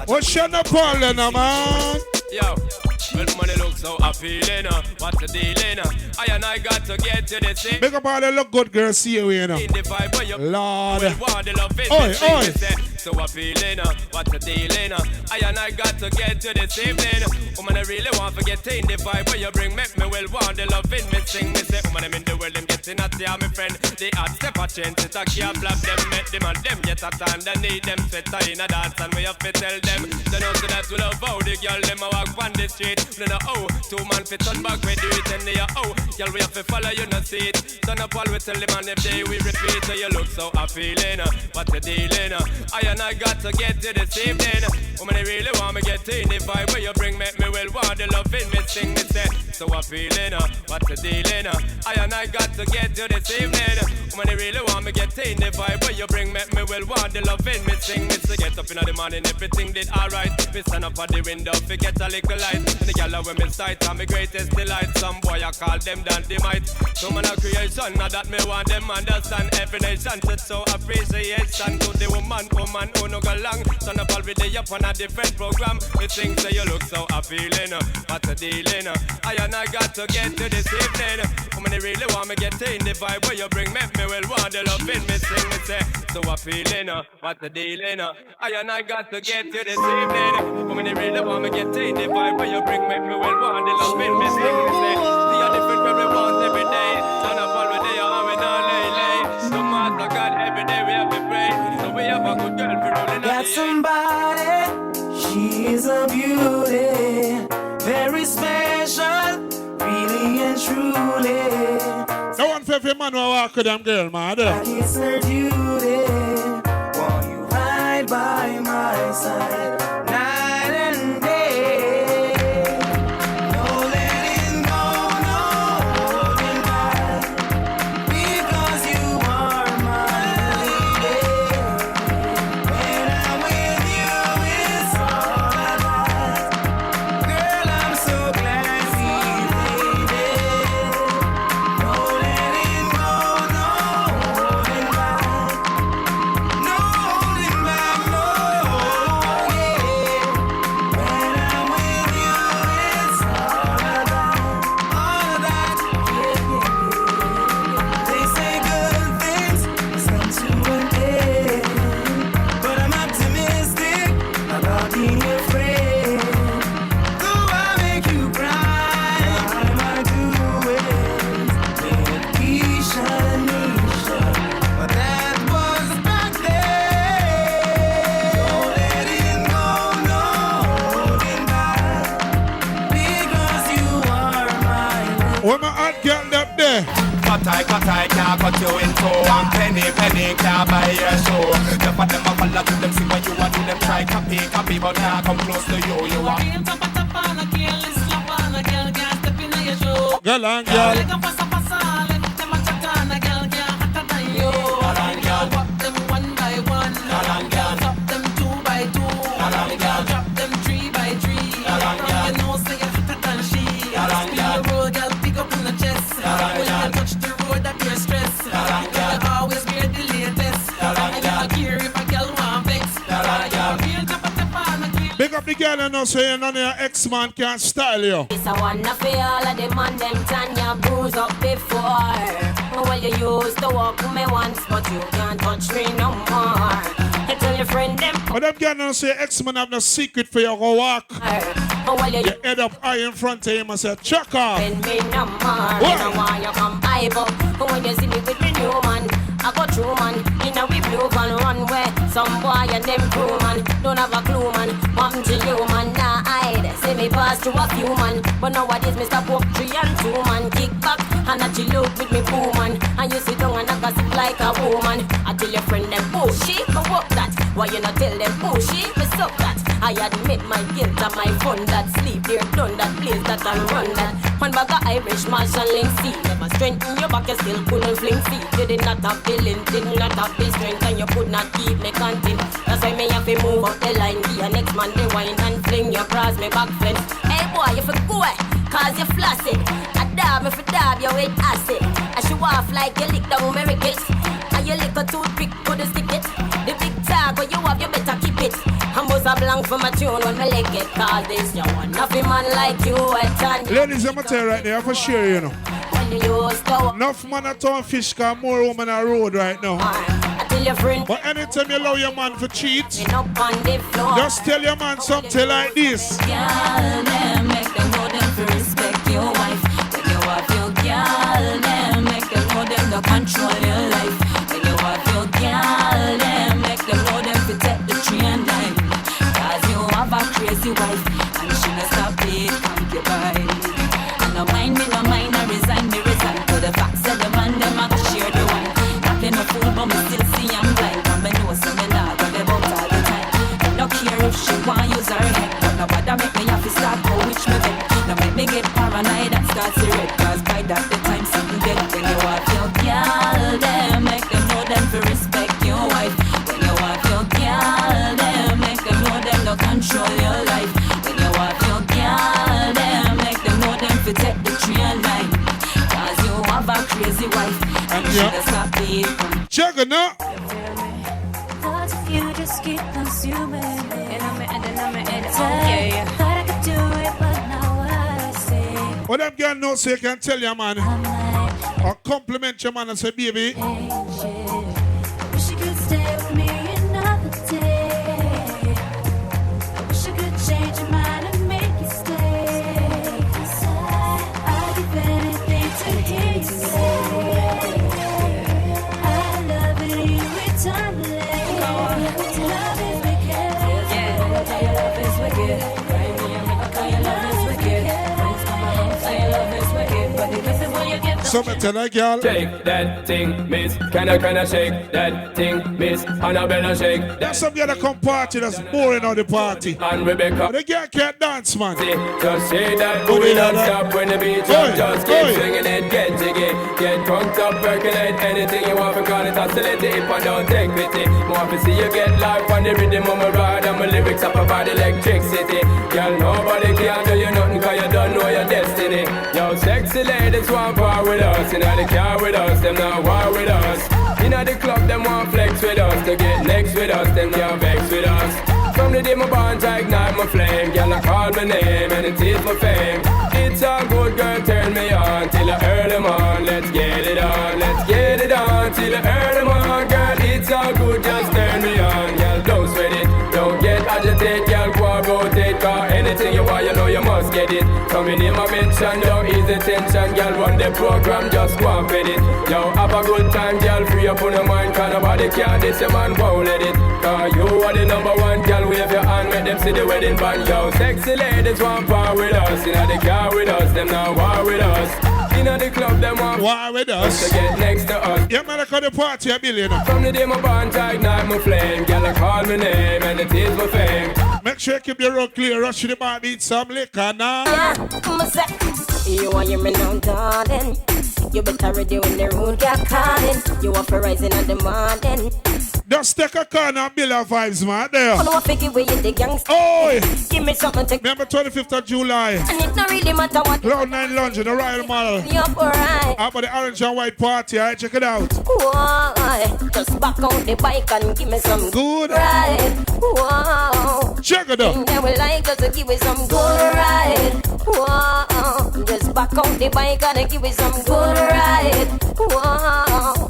What's your Napoleon, man? Yo, when money looks so appealing, what's the deal, I and I got to get to the thing. Make up all the look good girls see you, you know. In the vibe where you Lord. want the love in Oi. so appealing, what's the deal, I and I got to get to this evening. Woman, I really want to get in the vibe where you bring me well want the love in me sing. Me say, woman, I'm in the world, them getting at ya, my friend. The hot step a change, it a can't flap them, make them and them get a time, they need them set in a dance and we have to tell them. They know so that we love how the girl them a walk on the street. We know how, two man fit on back, we do it and they are how. Girl, we have to follow you, not see it. Turn up all we tell them and if they we repeat. So you look so appealing, what the dealing? I and I got to get to this evening. Woman, I really want me get in the vibe where you bring me well want the love in me sing me say. So appealing, what the dealing? I and I got to get to this evening. Woman, I really want me get in the vibe where you bring me well want the love in me sing me say. Get up in the morning, everything did alright. Me stand up at the window, forget a little light. And the gal when me sight, I'm my greatest delight. Some boy I call them dynamite. So man a creation, now that me want them understand. Every nation said so appreciation to the woman who no go long. Stand up all day up on a different program. Me think say you look so appealing, what a dealing. I and I got to get to this evening. Woman, I really want me get in the vibe where you bring me well want the love in me sing me say. So appealing, what a dealing. I and I got to get to this evening. Woman, I really want me get in the vibe where you bring me well want the love in me sing me say. See a different where we want every day. Turn up all the day and we don't lay. No matter God, every day we have to pray. So we have a good girl for rolling. Got somebody, she's a beauty, very special, really and truly. No one for every man who walk with them girl, man. It's her duty, want you right by my side, night and day. No letting go, no holding back, because you are my lady. When I'm with you, it's all I got. Girl, I'm so glad we made it. No letting go, no holding back. No holding back, no, yeah. that girl up there. Cut I, can't cut you in two. One penny, can't buy your show. The for them a follow to them, see what you want, do them try copy, but can't come close to you. You are Tap on a girl, slap on a girl, can't step in your show. Girl and girl. Like a pasa, let them a chat on a girl, can't hotter than you. Walk them one by one. Drop them two by two. Drop them three by three. You know, say you're hotter than she. Spin the road, girl, pick up in the chest. When you touch the road, that you're stressed. You always wear the latest. I don't care if a girl want vex. Big up the girl and no say none of your ex-man can't style you. It's a one for all of them and them tan you bruise up before. Well, you used to walk with me once, but you can't touch me no more. I tell your friend them. But them girl and say ex-man have no secret for you go walk. You head up high in front of him and say, chuck off. Send me no more. You know why you come hype up. When you see me with me new man, I go through man. In a we blue van runway. Some boy and them crew man don't have a clue man. Mom to you man, nah hide. See me pass through a few man, but nowadays me stop walk 3 and 2 man. Kick back and I chill out with me boo man. And you sit down and I gossip like a woman. I tell your friend them pushy, me walk that. Why you not tell them pushy, me suck that. I admit my guilt and my fun that. Sleep there, done that, place that and run that. One bag of Irish marshalling sea. Never strengthen your back, you still couldn't fling feet. You did not have the length, did not have the strength, and you could not keep me content. That's why me have to move up the line. Be a next man, the wine and fling your cross me back fence. Hey boy, you for go, cause you flossing. I dab me for dab you with acid. I show off like you lick down miracles. And you lick a toothpick, couldn't stick it. The big tag where you have, you better keep it. I'm buzz a blank for my tune when me lick it. Cause this you want nothing man like you at time. Ladies, I'm gonna tell you right there, for sure, you know. Enough man at town fish car more woman on road right now. But anytime you allow your man for cheat, just tell your man something like this. Girl, them make them know them to respect your wife. When you have your girl, them make them know them to control your life. When you have your girl, them make them know them to take the train line. Cause you have a crazy wife, and she not stop it, concubine. And no mind me, I resign to the fact that the man them a share the wine. Nothing a fool, but me still see I'm blind. And me know some me not got about all the time. And no care if she want use her head, but nobody make me have to start go which me bed. Now make me get paranoid and start to red. Cause by that the time something dead. When you have your girl, them make them know them to respect your wife. When you have your girl, them make them know them to control your life. When you have your girl, them make them know them to take the train line. Cause you have a crazy wife and you should stop it. Check it now. What if you just keep consuming? And I'm okay. Thought I could do it, but now I see. What them girl know so you can tell your man or compliment your man and say, baby, Wish you could stay with me another day. I wish I could change your mind and make you stay. I'd give anything to hear you say I love you eternally. Love is wicked. Your love is wicked. Your love is wicked. Friends come along, say your love is wicked. But if this is what you get. Something tell a girl. Shake that thing, miss. Can I shake that thing, miss? Annabella shake. There's some girl that come party that's boring on the party. And Rebecca. The girl can't dance, man. Just say that booty don't stop when the beat drop. Just keep swinging it, get jiggy. Get drunk up, percolate anything you want. Because it's oscillating if I don't take pity. More to see you get life on the rhythm of my ride. And my lyrics up about electricity. Girl, nobody can do you nothing because you don't know your destiny. Yo, sexy ladies want part with us. Inna the car with us, them not war with us. Inna the club, them want flex with us. To get next with us, them can't vex with us. From the day my bond, I ignite my flame. Girl, I call my name and it is my fame. It's a good girl, turn me on till I earn them on. Let's get it on, let's get it on till I earn them on. Girl, it's all good, just turn me on. Girl, don't sweat it, don't get agitated. Girl, go rotate, cause anything you want, you know you must get it. Coming in my mention, yo, easy tension, girl, run the program, just go and pet it. Yo, have a good time, girl, free up on your mind, cause nobody can this, your man won't let it. Cause you are the number one, girl, wave your hand, make them see the wedding band, yo. Sexy ladies want power with us, in the car with us, them now war with us. In the club, them want war with us. To get next to us. Yeah, man, I call the party a billion. From the day my bond, I ignite my flame, girl, I call my name, and it is my fame. Make sure you keep the road clear, rush to the bar, eat some liquor now. You want your man now, darling. You better ready when the road get calling. You want for rising in the morning. Just take a corner and build our vibes, man. There. I want to figure where you the gangster. Oh, give me something to. Remember 25th of July. And it not really matter what. Cloud9 Lounge in the Royal Mall. Yup, alright. How about the orange and white party? Alright, check it out. Why? Just back on the bike and give me some good ride. Wow. Check it out. And they will like us to give me some good ride. Wow. Just back on the bike and give me some good ride. Wow.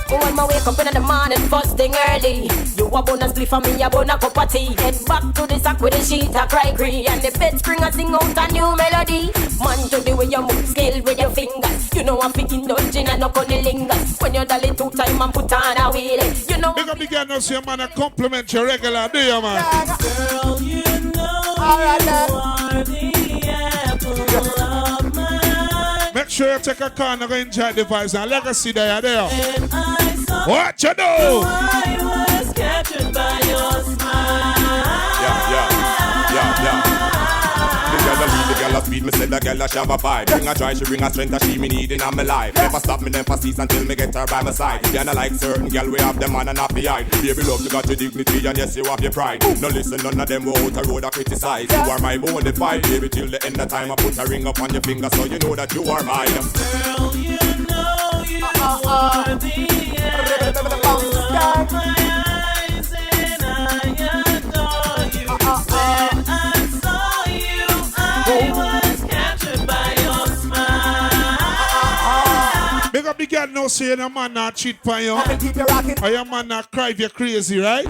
When I wake up in the morning, first thing early, you a bonus sleep for me, a bonus cup of tea. Head back to the sack with the sheet, a cry cree, and the bed spring a sing out a new melody. Man, to the way you move, scale with your fingers. You know I'm picking indulging and no cunnilingus. When you dolly 2 times and put on a wheelie, you know. Big up the girl, no see a man a compliment your regular, do you, man? Girl, you know you are the apple of my. Make sure you take a corner and enjoy the vibes and legacy there. What you do? I was captured by your smile. Yeah. The girl a speed, me say the girl a shabba vibe. Bring a joy, she bring a strength that she me need in my life. Never stop me, never cease until me get her by my side. Yeah, I like certain girl, we have them man and half the eye. Baby love, you got your dignity and yes, you have your pride. No listen, none of them who out a road a criticize. You are my only fight, baby, till the end of time. I put a ring up on your finger so you know that you are mine. Girl, you know you are the apple of my eyes, and I adore you. When I saw you, I was captured by your smile. Big up the girl, no say a man not cheat for you. Or your man not cry if you're crazy, right?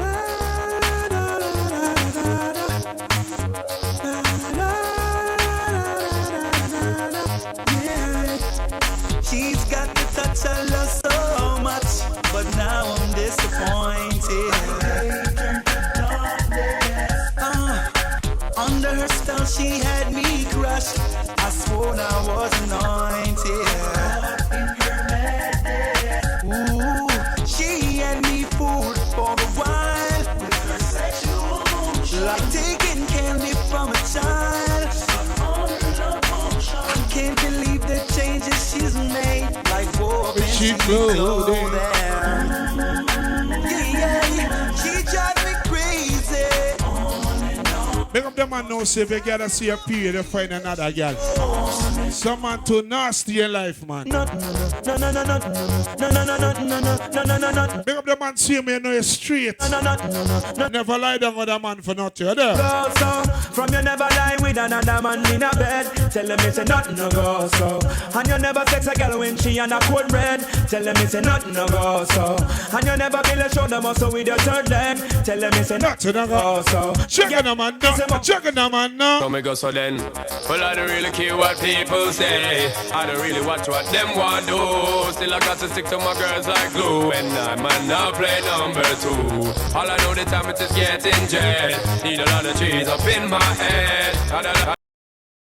She's got the touch I love so much, but now I'm disappointed. Under her spell she had me crushed. I swore I was anointed. Ooh, she had me fooled for a while. Like taking candy from a child. I can't believe the changes she's made. Like whoa, she clothing. Yeah, she drives me crazy. Make up the man know say if you gotta see a period you find another girl. Some man too nasty in life, man. No. Make up the man see me you know you're straight. Never lie down with a man for nothing, you there? Go so, from you never lie with another man in a bed. Tell them it's a nothing no go so. And you never sex a girl when she on a cold red. Tell them it's a nothing no go so. And you never build a shoulder muscle with your third leg. Tell them it's a nothing no go so. Checking them man, checking them man now. So me go so then. Well, I don't really care what people say. I don't really watch what them want do. Still I got to stick to my girls like glue. And I might not play number 2. All I know the time it is getting jet. Need a lot of cheese up in my head.